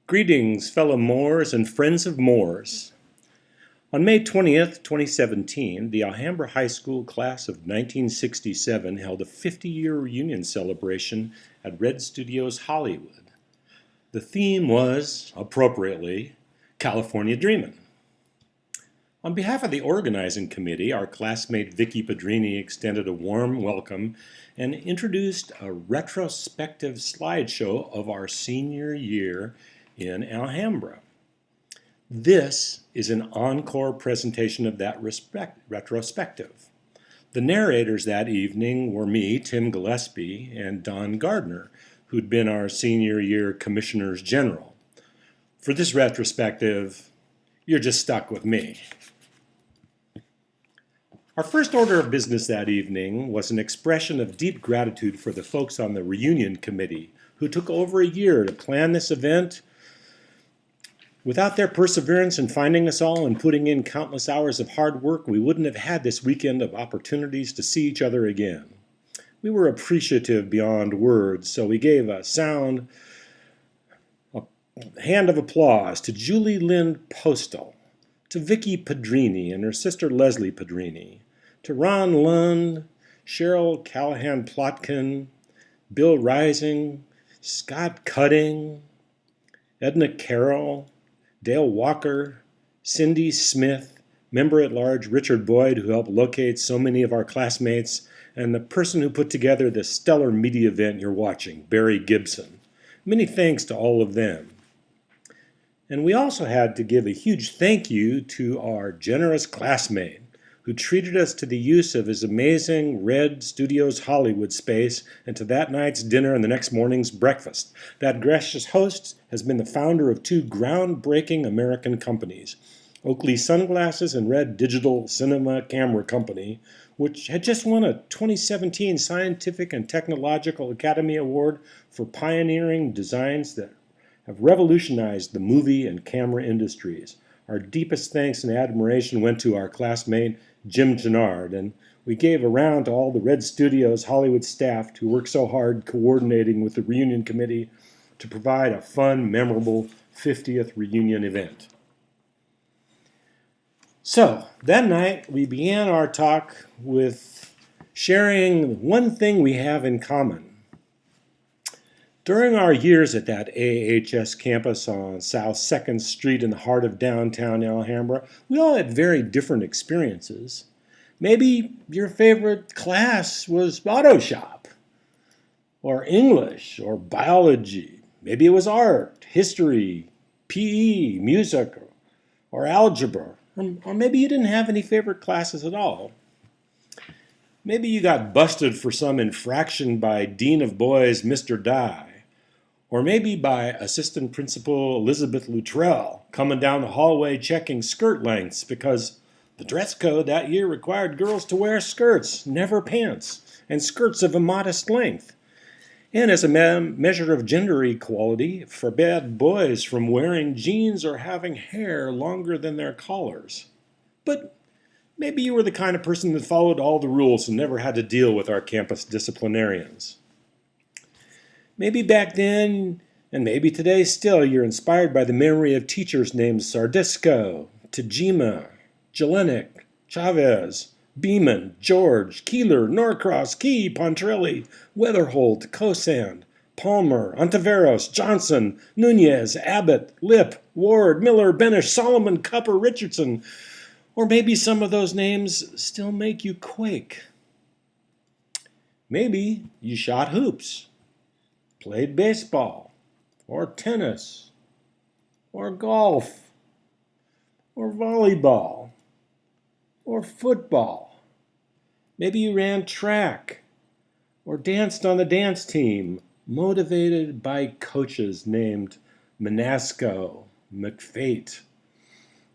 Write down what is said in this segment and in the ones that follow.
Greetings, fellow Moors and friends of Moors. On May 20th, 2017, the Alhambra High School class of 1967 held a 50-year reunion celebration at Red Studios Hollywood. The theme was, appropriately, California Dreamin'. On behalf of the organizing committee, our classmate Vicky Pedrini extended a warm welcome and introduced a retrospective slideshow of our senior year in Alhambra. This is an encore presentation of that retrospective. The narrators that evening were me, Tim Gillespie, and Don Gardner, who'd been our senior year commissioners general. For this retrospective, you're just stuck with me. Our first order of business that evening was an expression of deep gratitude for the folks on the reunion committee who took over a year to plan this event. Without their perseverance in finding us all and putting in countless hours of hard work, we wouldn't have had this weekend of opportunities to see each other again. We were appreciative beyond words, so we gave a hand of applause to Julie Lynn Postal, to Vicky Pedrini and her sister Leslie Pedrini, to Ron Lund, Cheryl Callahan-Plotkin, Bill Rising, Scott Cutting, Edna Carroll, Dale Walker, Cindy Smith, member-at-large Richard Boyd, who helped locate so many of our classmates, and the person who put together the stellar media event you're watching, Barry Gibson. Many thanks to all of them. And we also had to give a huge thank you to our generous classmate who treated us to the use of his amazing Red Studios Hollywood space and to that night's dinner and the next morning's breakfast. That gracious host has been the founder of two groundbreaking American companies, Oakley Sunglasses and Red Digital Cinema Camera Company, which had just won a 2017 Scientific and Technological Academy Award for pioneering designs that have revolutionized the movie and camera industries. Our deepest thanks and admiration went to our classmate, Jim Gennard, and we gave a round to all the Red Studios Hollywood staff who worked so hard coordinating with the reunion committee to provide a fun, memorable 50th reunion event. So, that night, we began our talk with sharing one thing we have in common. During our years at that AHS campus on South 2nd Street in the heart of downtown Alhambra, we all had very different experiences. Maybe your favorite class was auto shop, or English, or biology. Maybe it was art, history, PE, music, or algebra. Or maybe you didn't have any favorite classes at all. Maybe you got busted for some infraction by Dean of Boys Mr. Dye. Or maybe by Assistant Principal Elizabeth Luttrell coming down the hallway checking skirt lengths because the dress code that year required girls to wear skirts, never pants, and skirts of a modest length. And as a measure of gender equality, forbade boys from wearing jeans or having hair longer than their collars. But maybe you were the kind of person that followed all the rules and never had to deal with our campus disciplinarians. Maybe back then, and maybe today still, you're inspired by the memory of teachers named Sardisco, Tajima, Jelinek, Chavez, Beeman, George, Keeler, Norcross, Key, Pontrelli, Weatherholt, Cosand, Palmer, Ontiveros, Johnson, Nunez, Abbott, Lip, Ward, Miller, Benish, Solomon, Cupper, Richardson. Or maybe some of those names still make you quake. Maybe you shot hoops, played baseball, or tennis, or golf, or volleyball, or football. Maybe you ran track, or danced on the dance team, motivated by coaches named Manasco, McFate,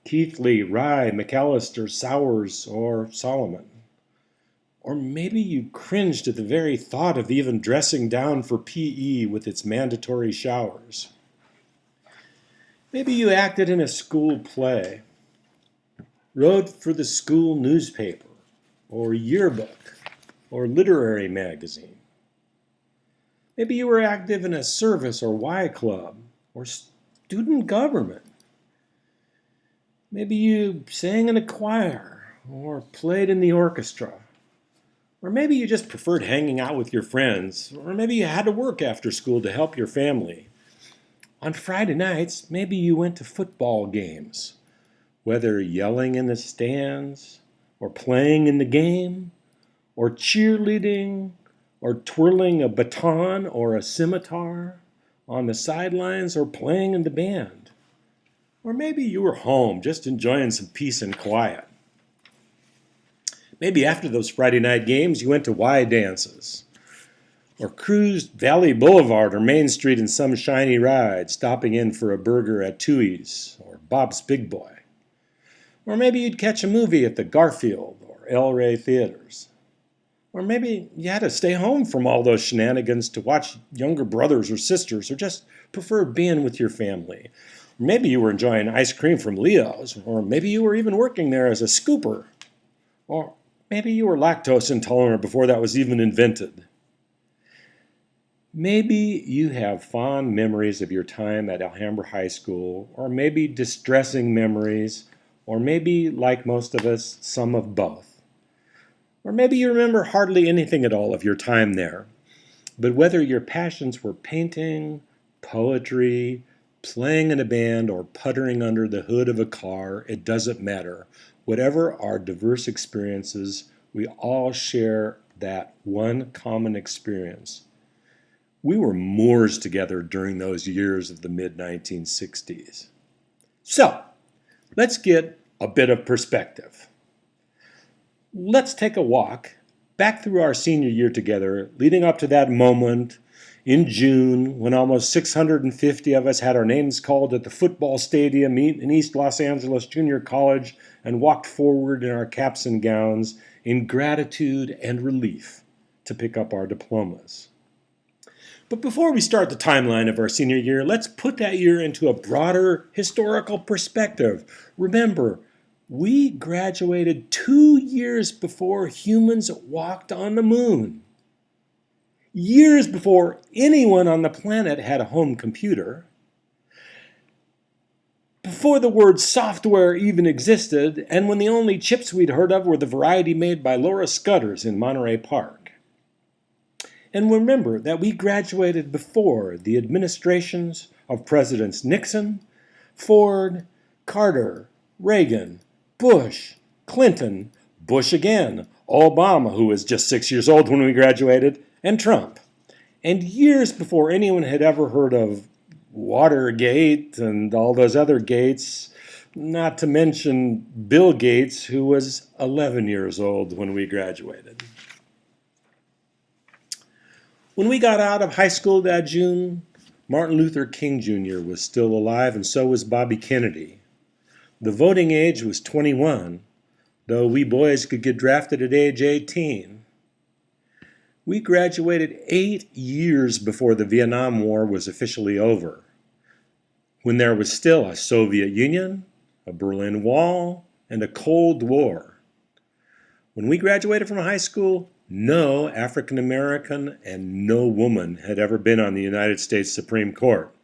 Keithley, Rye, McAllister, Sowers, or Solomon. Or maybe you cringed at the very thought of even dressing down for PE with its mandatory showers. Maybe you acted in a school play, wrote for the school newspaper, or yearbook, or literary magazine. Maybe you were active in a service or Y club, or student government. Maybe you sang in a choir or played in the orchestra. Or maybe you just preferred hanging out with your friends. Or maybe you had to work after school to help your family. On Friday nights, maybe you went to football games. Whether yelling in the stands, or playing in the game, or cheerleading, or twirling a baton or a scimitar on the sidelines, or playing in the band. Or maybe you were home just enjoying some peace and quiet. Maybe after those Friday night games, you went to Y dances, or cruised Valley Boulevard or Main Street in some shiny ride, stopping in for a burger at Tui's or Bob's Big Boy. Or maybe you'd catch a movie at the Garfield or El Rey theaters. Or maybe you had to stay home from all those shenanigans to watch younger brothers or sisters, or just prefer being with your family. Maybe you were enjoying ice cream from Leo's, or maybe you were even working there as a scooper. Or maybe you were lactose intolerant before that was even invented. Maybe you have fond memories of your time at Alhambra High School, or maybe distressing memories, or maybe, like most of us, some of both. Or maybe you remember hardly anything at all of your time there. But whether your passions were painting, poetry, playing in a band, or puttering under the hood of a car, it doesn't matter. Whatever our diverse experiences, we all share that one common experience. We were Moors together during those years of the mid-1960s. So, let's get a bit of perspective. Let's take a walk back through our senior year together, leading up to that moment in June when almost 650 of us had our names called at the football stadium in East Los Angeles Junior College and walked forward in our caps and gowns in gratitude and relief to pick up our diplomas. But before we start the timeline of our senior year, let's put that year into a broader historical perspective. Remember, we graduated 2 years before humans walked on the moon. Years before anyone on the planet had a home computer. Before the word software even existed, and when the only chips we'd heard of were the variety made by Laura Scudder's in Monterey Park. And remember that we graduated before the administrations of Presidents Nixon, Ford, Carter, Reagan, Bush, Clinton, Bush again, Obama, who was just 6 years old when we graduated, and Trump. And years before anyone had ever heard of Watergate and all those other gates, not to mention Bill Gates, who was 11 years old when we graduated. When we got out of high school that June, Martin Luther King Jr. was still alive, and so was Bobby Kennedy. The voting age was 21, though we boys could get drafted at age 18. We graduated 8 years before the Vietnam War was officially over, when there was still a Soviet Union, a Berlin Wall, and a Cold War. When we graduated from high school, no African American and no woman had ever been on the United States Supreme Court.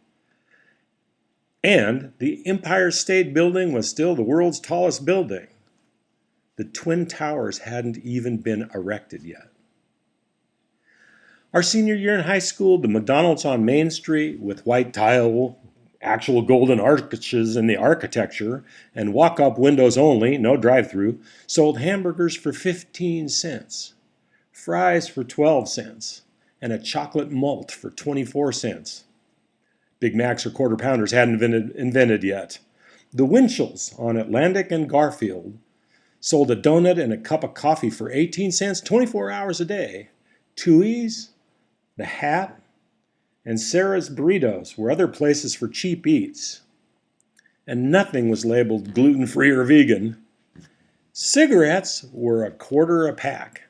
And the Empire State Building was still the world's tallest building. The Twin Towers hadn't even been erected yet. Our senior year in high school, the McDonald's on Main Street with white tile, actual golden arches in the architecture, and walk-up windows only, no drive-through, sold hamburgers for 15 cents. Fries for 12 cents, and a chocolate malt for 24 cents. Big Macs or Quarter Pounders hadn't been invented yet. The Winchells on Atlantic and Garfield sold a donut and a cup of coffee for 18 cents, 24 hours a day. Tui's, The Hat, and Sarah's Burritos were other places for cheap eats. And nothing was labeled gluten-free or vegan. Cigarettes were a quarter a pack.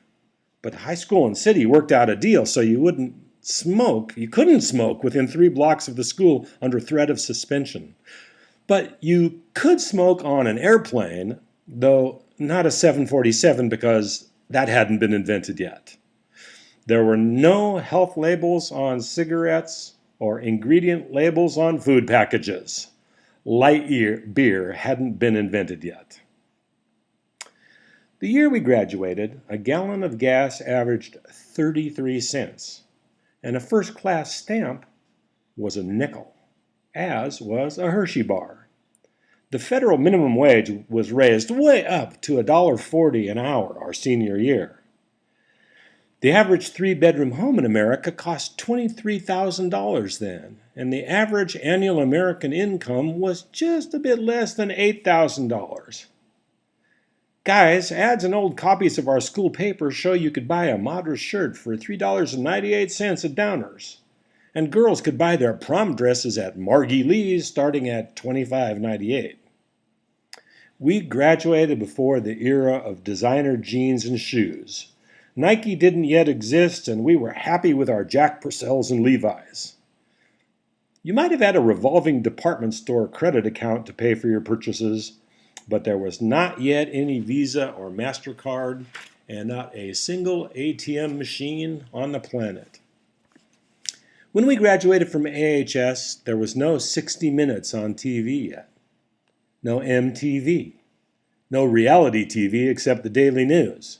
But high school and city worked out a deal so you couldn't smoke within 3 blocks of the school under threat of suspension. But you could smoke on an airplane, though not a 747 because that hadn't been invented yet. There were no health labels on cigarettes or ingredient labels on food packages. Light beer hadn't been invented yet. The year we graduated, a gallon of gas averaged 33 cents, and a first-class stamp was a nickel, as was a Hershey bar. The federal minimum wage was raised way up to $1.40 an hour our senior year. The average three-bedroom home in America cost $23,000 then, and the average annual American income was just a bit less than $8,000. Guys, ads and old copies of our school paper show you could buy a Madras shirt for $3.98 at Downers, and girls could buy their prom dresses at Margie Lee's starting at $25.98. We graduated before the era of designer jeans and shoes. Nike didn't yet exist, and we were happy with our Jack Purcells and Levi's. You might have had a revolving department store credit account to pay for your purchases, but there was not yet any Visa or MasterCard, and not a single ATM machine on the planet. When we graduated from AHS, there was no 60 Minutes on TV yet. No MTV. No reality TV except the Daily News.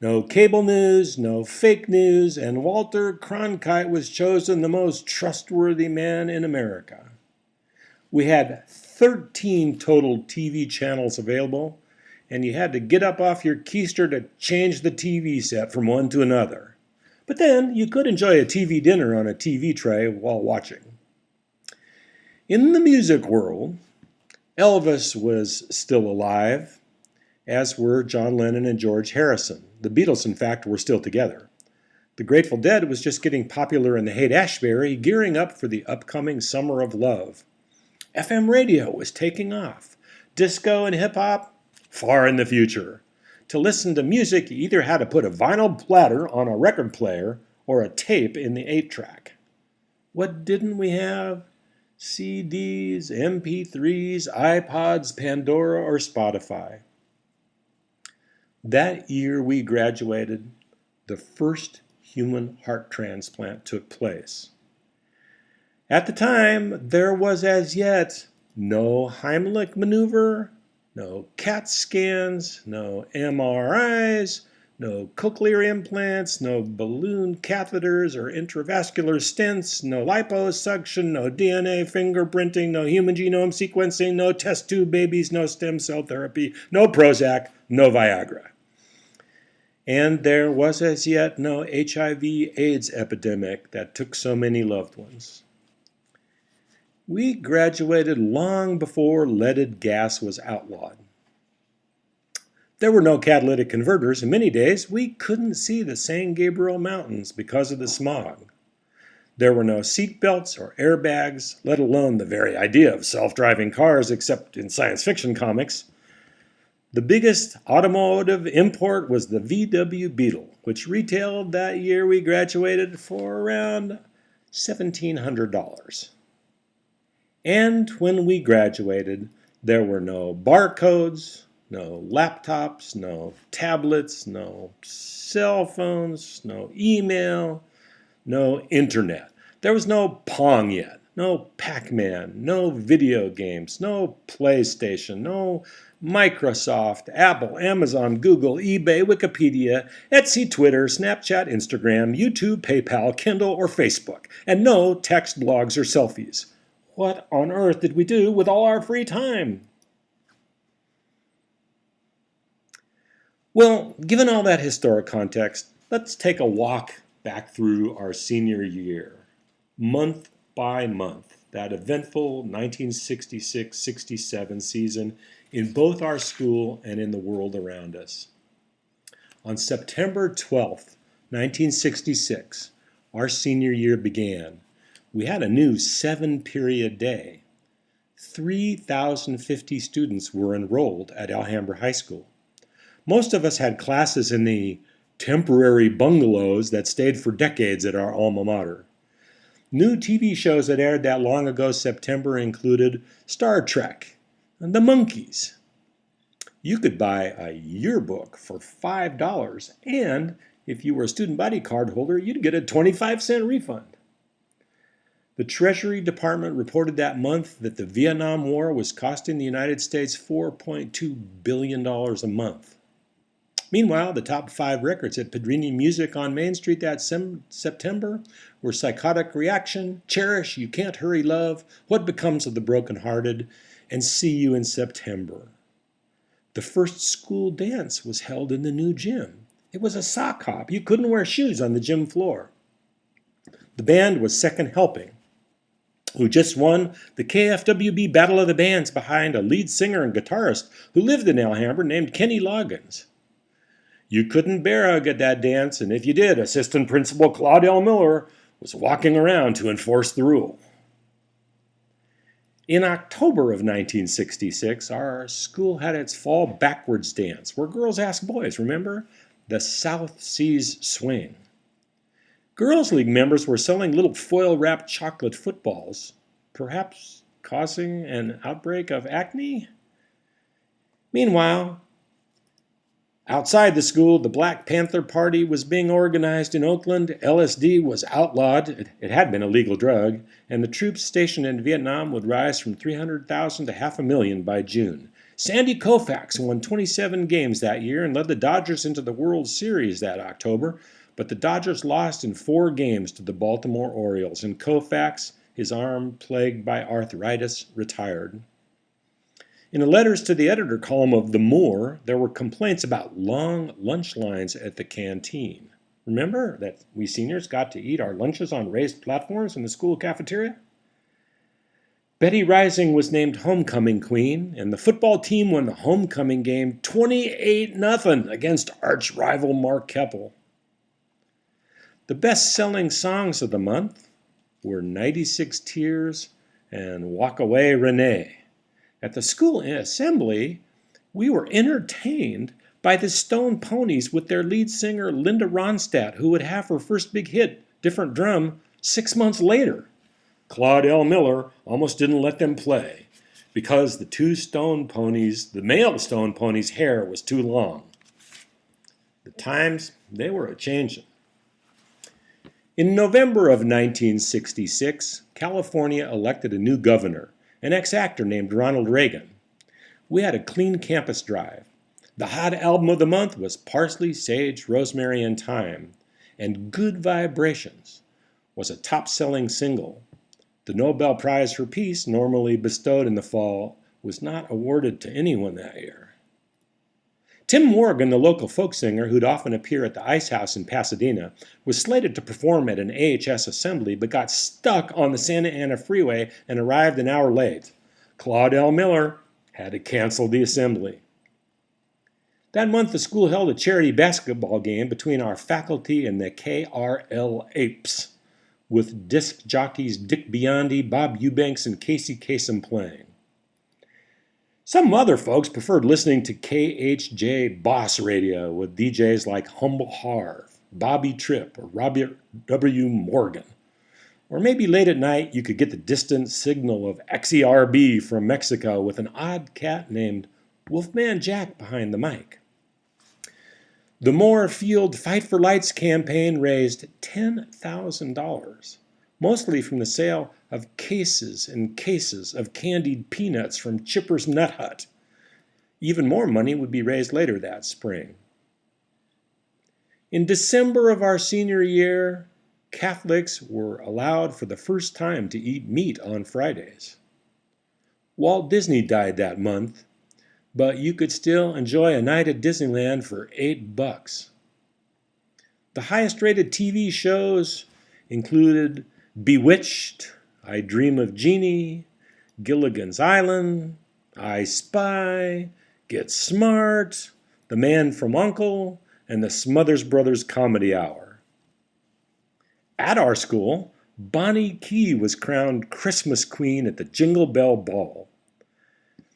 No cable news, no fake news, and Walter Cronkite was chosen the most trustworthy man in America. We had 13 total TV channels available, and you had to get up off your keister to change the TV set from one to another. But then you could enjoy a TV dinner on a TV tray while watching. In the music world, Elvis was still alive, as were John Lennon and George Harrison. The Beatles, in fact, were still together. The Grateful Dead was just getting popular in the Haight-Ashbury, gearing up for the upcoming Summer of Love. FM radio was taking off. Disco and hip-hop, far in the future. To listen to music, you either had to put a vinyl platter on a record player or a tape in the 8-track. What didn't we have? CDs, MP3s, iPods, Pandora, or Spotify. That year we graduated, the first human heart transplant took place. At the time, there was as yet no Heimlich maneuver, no CAT scans, no MRIs, no cochlear implants, no balloon catheters or intravascular stents, no liposuction, no DNA fingerprinting, no human genome sequencing, no test tube babies, no stem cell therapy, no Prozac, no Viagra. And there was as yet no HIV/AIDS epidemic that took so many loved ones. We graduated long before leaded gas was outlawed. There were no catalytic converters, and many days we couldn't see the San Gabriel Mountains because of the smog. There were no seat belts or airbags, let alone the very idea of self-driving cars, except in science fiction comics. The biggest automotive import was the VW Beetle, which retailed that year we graduated for around $1,700. And when we graduated, there were no barcodes, no laptops, no tablets, no cell phones, no email, no internet. There was no Pong yet, no Pac-Man, no video games, no PlayStation, no Microsoft, Apple, Amazon, Google, eBay, Wikipedia, Etsy, Twitter, Snapchat, Instagram, YouTube, PayPal, Kindle, or Facebook, and no text blogs or selfies. What on earth did we do with all our free time? Well, given all that historic context, let's take a walk back through our senior year, month by month, that eventful 1966-67 season in both our school and in the world around us. On September 12th, 1966, our senior year began. We had a new 7-period day. 3,050 students were enrolled at Alhambra High School. Most of us had classes in the temporary bungalows that stayed for decades at our alma mater. New TV shows that aired that long ago September included Star Trek and The Monkees. You could buy a yearbook for $5, and if you were a student body card holder, you'd get a 25-cent refund. The Treasury Department reported that month that the Vietnam War was costing the United States $4.2 billion a month. Meanwhile, the top 5 records at Pedrini Music on Main Street that September were Psychotic Reaction, Cherish, You Can't Hurry Love, What Becomes of the Brokenhearted, and See You in September. The first school dance was held in the new gym. It was a sock hop. You couldn't wear shoes on the gym floor. The band was Second Helping, who just won the KFWB Battle of the Bands behind a lead singer and guitarist who lived in Alhambra named Kenny Loggins. You couldn't bear hug at that dance, and if you did, Assistant Principal Claude L. Miller was walking around to enforce the rule. In October of 1966, our school had its fall backwards dance, where girls asked boys, remember? The South Seas Swing. Girls' League members were selling little foil-wrapped chocolate footballs, perhaps causing an outbreak of acne? Meanwhile, outside the school, the Black Panther Party was being organized in Oakland, LSD was outlawed, it had been a legal drug, and the troops stationed in Vietnam would rise from 300,000 to 500,000 by June. Sandy Koufax won 27 games that year and led the Dodgers into the World Series that October, but the Dodgers lost in 4 games to the Baltimore Orioles, and Koufax, his arm plagued by arthritis, retired. In the letters to the editor column of The Moor, there were complaints about long lunch lines at the canteen. Remember that we seniors got to eat our lunches on raised platforms in the school cafeteria? Betty Rising was named homecoming queen, and the football team won the homecoming game 28-0 against arch rival Mark Keppel. The best-selling songs of the month were 96 Tears and Walk Away Renee. At the school assembly, we were entertained by the Stone Ponies with their lead singer Linda Ronstadt, who would have her first big hit, Different Drum, 6 months later. Claude L. Miller almost didn't let them play because the male Stone Ponies' hair was too long. The times, they were a-changin'. In November of 1966, California elected a new governor, an ex-actor named Ronald Reagan. We had a clean campus drive. The hot album of the month was Parsley, Sage, Rosemary, and Thyme, and Good Vibrations was a top-selling single. The Nobel Prize for Peace, normally bestowed in the fall, was not awarded to anyone that year. Tim Morgan, the local folk singer who'd often appear at the Ice House in Pasadena, was slated to perform at an AHS assembly but got stuck on the Santa Ana freeway and arrived an hour late. Claude L. Miller had to cancel the assembly. That month, the school held a charity basketball game between our faculty and the KRL Apes, with disc jockeys Dick Biondi, Bob Eubanks, and Casey Kasem playing. Some other folks preferred listening to KHJ Boss Radio with DJs like Humble Harv, Bobby Tripp, or Robert W. Morgan. Or maybe late at night you could get the distant signal of XERB from Mexico with an odd cat named Wolfman Jack behind the mic. The Moore Field Fight for Lights campaign raised $10,000, mostly from the sale of cases and cases of candied peanuts from Chipper's Nut Hut. Even more money would be raised later that spring. In December of our senior year, Catholics were allowed for the first time to eat meat on Fridays. Walt Disney died that month, but you could still enjoy a night at Disneyland for $8. The highest-rated TV shows included Bewitched, I Dream of Jeannie, Gilligan's Island, I Spy, Get Smart, The Man from U.N.C.L.E., and the Smothers Brothers Comedy Hour. At our school, Bonnie Key was crowned Christmas Queen at the Jingle Bell Ball.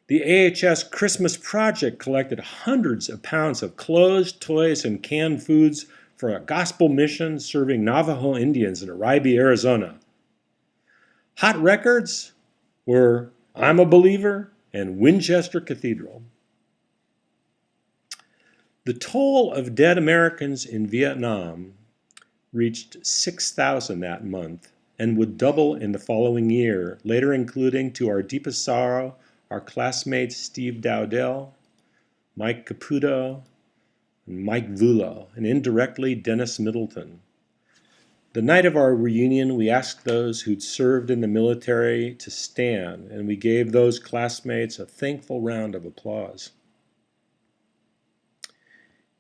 The AHS Christmas Project collected hundreds of pounds of clothes, toys, and canned foods for a gospel mission serving Navajo Indians in Arribe, Arizona. Hot records were I'm a Believer and Winchester Cathedral. The toll of dead Americans in Vietnam reached 6,000 that month, and would double in the following year, later including to our deepest sorrow our classmates Steve Dowdell, Mike Caputo, and Mike Vullo, and indirectly Dennis Middleton. The night of our reunion, we asked those who'd served in the military to stand, and we gave those classmates a thankful round of applause.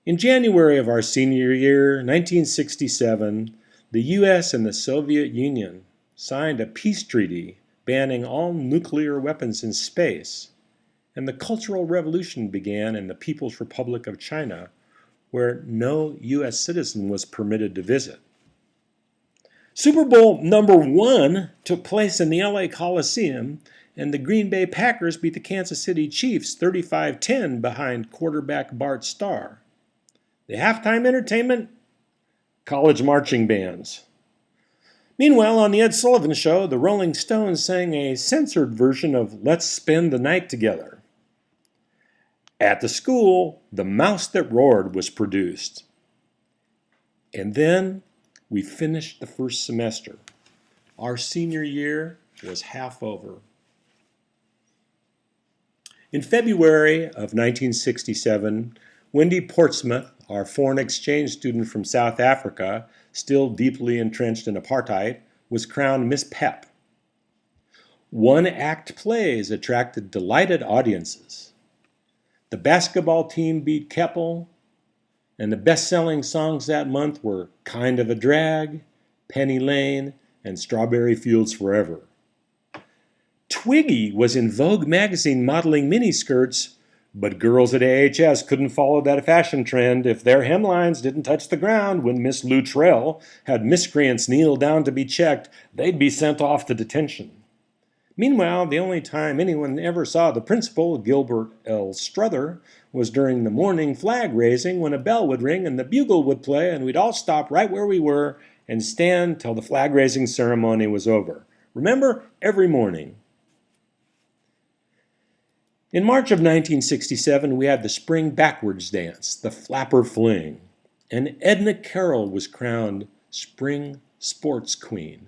In January of our senior year, 1967, the U.S. and the Soviet Union signed a peace treaty banning all nuclear weapons in space, and the Cultural Revolution began in the People's Republic of China, where no U.S. citizen was permitted to visit. Super Bowl number 1 took place in the LA Coliseum, and the Green Bay Packers beat the Kansas City Chiefs 35-10 behind quarterback Bart Starr. The halftime entertainment? College marching bands. Meanwhile, on the Ed Sullivan Show, the Rolling Stones sang a censored version of Let's Spend the Night Together. At the school, The Mouse That Roared was produced. And then we finished the first semester. Our senior year was half over. In February of 1967, Wendy Portsmouth, our foreign exchange student from South Africa, still deeply entrenched in apartheid, was crowned Miss Pep. One-act plays attracted delighted audiences. The basketball team beat Keppel, and the best-selling songs that month were Kind of a Drag, Penny Lane, and Strawberry Fields Forever. Twiggy was in Vogue magazine modeling miniskirts, but girls at AHS couldn't follow that fashion trend if their hemlines didn't touch the ground when Miss Luttrell had miscreants kneel down to be checked. They'd be sent off to detention. Meanwhile, the only time anyone ever saw the principal, Gilbert L. Struther, was during the morning flag raising when a bell would ring and the bugle would play and we'd all stop right where we were and stand till the flag raising ceremony was over. Remember, every morning. In March of 1967, we had the spring backwards dance, the Flapper Fling, and Edna Carroll was crowned Spring Sports Queen.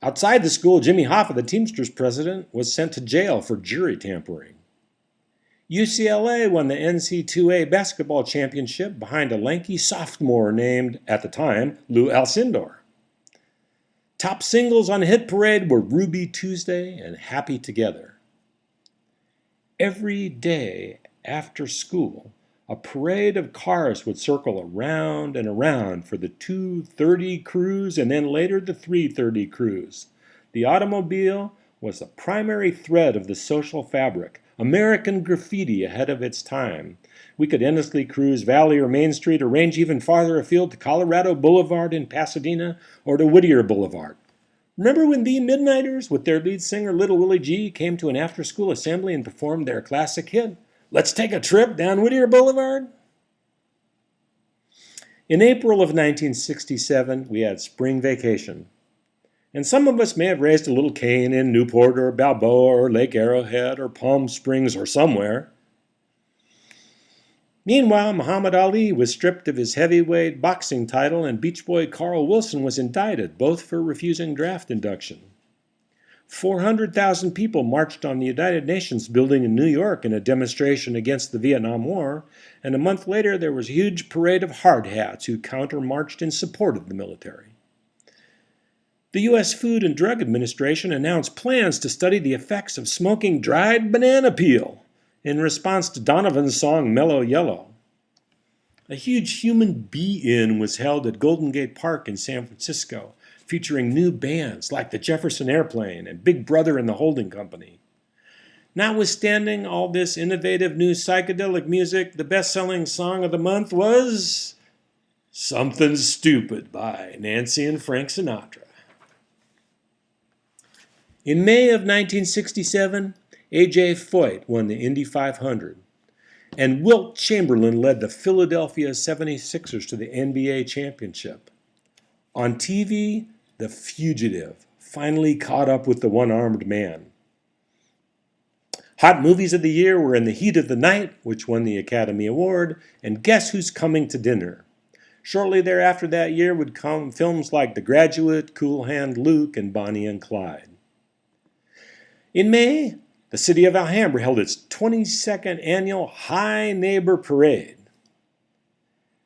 Outside the school, Jimmy Hoffa, the Teamsters president, was sent to jail for jury tampering. UCLA won the NC2A basketball championship behind a lanky sophomore named, at the time, Lou Alcindor. Top singles on Hit Parade were Ruby Tuesday and Happy Together. Every day after school, a parade of cars would circle around and around for the 2:30 cruise and then later the 3:30 cruise. The automobile was the primary thread of the social fabric, American graffiti ahead of its time. We could endlessly cruise Valley or Main Street or range even farther afield to Colorado Boulevard in Pasadena or to Whittier Boulevard. Remember when the Midnighters, with their lead singer Little Willie G, came to an after-school assembly and performed their classic hit, Let's Take a Trip Down Whittier Boulevard? In April of 1967, we had spring vacation. And some of us may have raised a little cane in Newport or Balboa or Lake Arrowhead or Palm Springs or somewhere. Meanwhile, Muhammad Ali was stripped of his heavyweight boxing title and Beach Boy Carl Wilson was indicted, both for refusing draft induction. 400,000 people marched on the United Nations building in New York in a demonstration against the Vietnam War, and a month later there was a huge parade of hard hats who counter-marched in support of the military. The U.S. Food and Drug Administration announced plans to study the effects of smoking dried banana peel in response to Donovan's song Mellow Yellow. A huge human be-in was held at Golden Gate Park in San Francisco, featuring new bands like the Jefferson Airplane and Big Brother and the Holding Company. Notwithstanding all this innovative new psychedelic music, the best-selling song of the month was Something Stupid by Nancy and Frank Sinatra. In May of 1967, A.J. Foyt won the Indy 500, and Wilt Chamberlain led the Philadelphia 76ers to the NBA championship. On TV, The Fugitive finally caught up with the one-armed man. Hot movies of the year were In the Heat of the Night, which won the Academy Award, and Guess Who's Coming to Dinner? Shortly thereafter that year would come films like The Graduate, Cool Hand Luke, and Bonnie and Clyde. In May, the city of Alhambra held its 22nd annual High Neighbor Parade.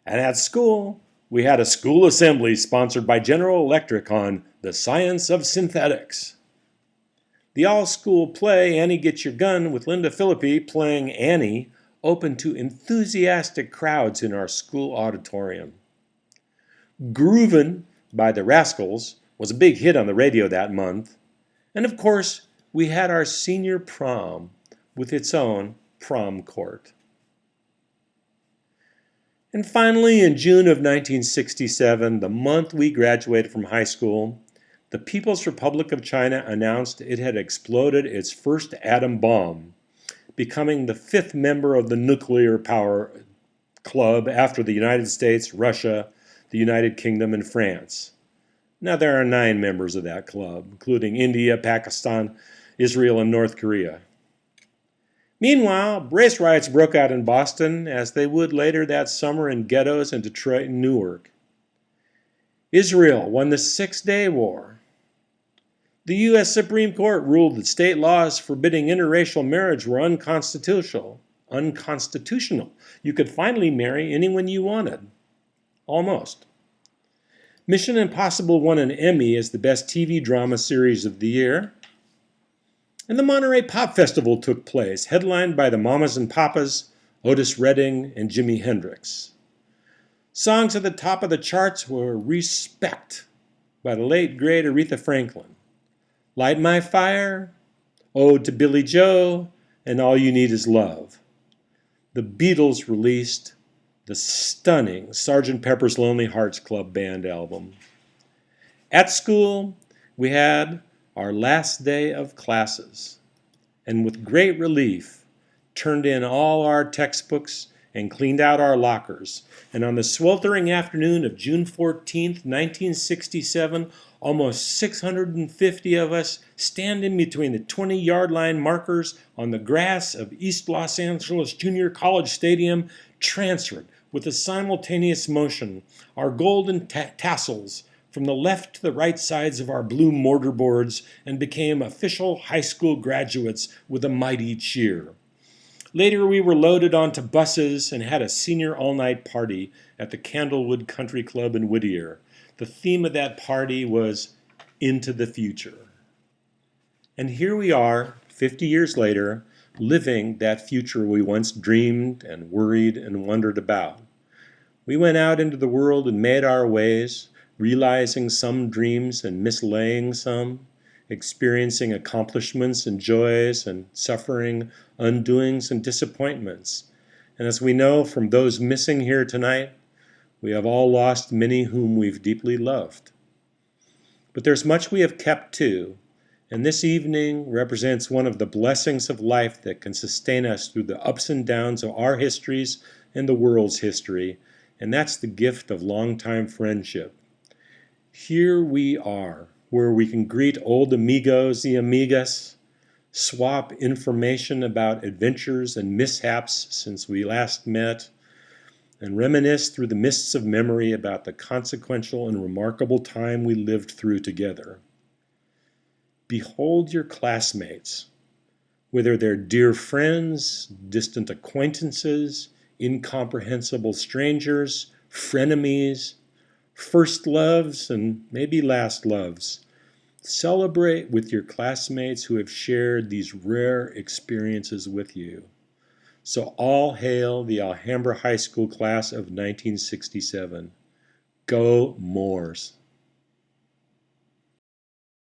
And at school, we had a school assembly sponsored by General Electric on the science of synthetics. The all-school play Annie Get Your Gun with Linda Philippi playing Annie opened to enthusiastic crowds in our school auditorium. Groovin' by the Rascals was a big hit on the radio that month. And of course, we had our senior prom with its own prom court. And finally, in June of 1967, the month we graduated from high school, the People's Republic of China announced it had exploded its first atom bomb, becoming the 5th member of the nuclear power club after the United States, Russia, the United Kingdom, and France. Now there are 9 members of that club, including India, Pakistan, Israel, and North Korea. Meanwhile, race riots broke out in Boston, as they would later that summer in ghettos in Detroit and Newark. Israel won the Six-Day War. The U.S. Supreme Court ruled that state laws forbidding interracial marriage were unconstitutional. You could finally marry anyone you wanted. Almost. Mission Impossible won an Emmy as the best TV drama series of the year. And the Monterey Pop Festival took place, headlined by the Mamas and Papas, Otis Redding, and Jimi Hendrix. Songs at the top of the charts were Respect by the late great Aretha Franklin, Light My Fire, Ode to Billy Joe, and All You Need Is Love. The Beatles released the stunning Sgt. Pepper's Lonely Hearts Club Band album. At school, we had our last day of classes, and with great relief, turned in all our textbooks and cleaned out our lockers. And on the sweltering afternoon of June 14th, 1967, almost 650 of us standing between the 20-yard line markers on the grass of East Los Angeles Junior College Stadium transferred with a simultaneous motion our golden tassels from the left to the right sides of our blue mortarboards and became official high school graduates with a mighty cheer. Later, we were loaded onto buses and had a senior all-night party at the Candlewood Country Club in Whittier. The theme of that party was Into the Future. And here we are, 50 years later, living that future we once dreamed and worried and wondered about. We went out into the world and made our ways, realizing some dreams and mislaying some, experiencing accomplishments and joys and suffering, undoings and disappointments. And as we know from those missing here tonight, we have all lost many whom we've deeply loved. But there's much we have kept too, and this evening represents one of the blessings of life that can sustain us through the ups and downs of our histories and the world's history, and that's the gift of longtime friendship. Here we are, where we can greet old amigos y amigas, swap information about adventures and mishaps since we last met, and reminisce through the mists of memory about the consequential and remarkable time we lived through together. Behold your classmates, whether they're dear friends, distant acquaintances, incomprehensible strangers, frenemies, first loves, and maybe last loves. Celebrate with your classmates who have shared these rare experiences with you. So all hail the Alhambra High School class of 1967. Go Moors!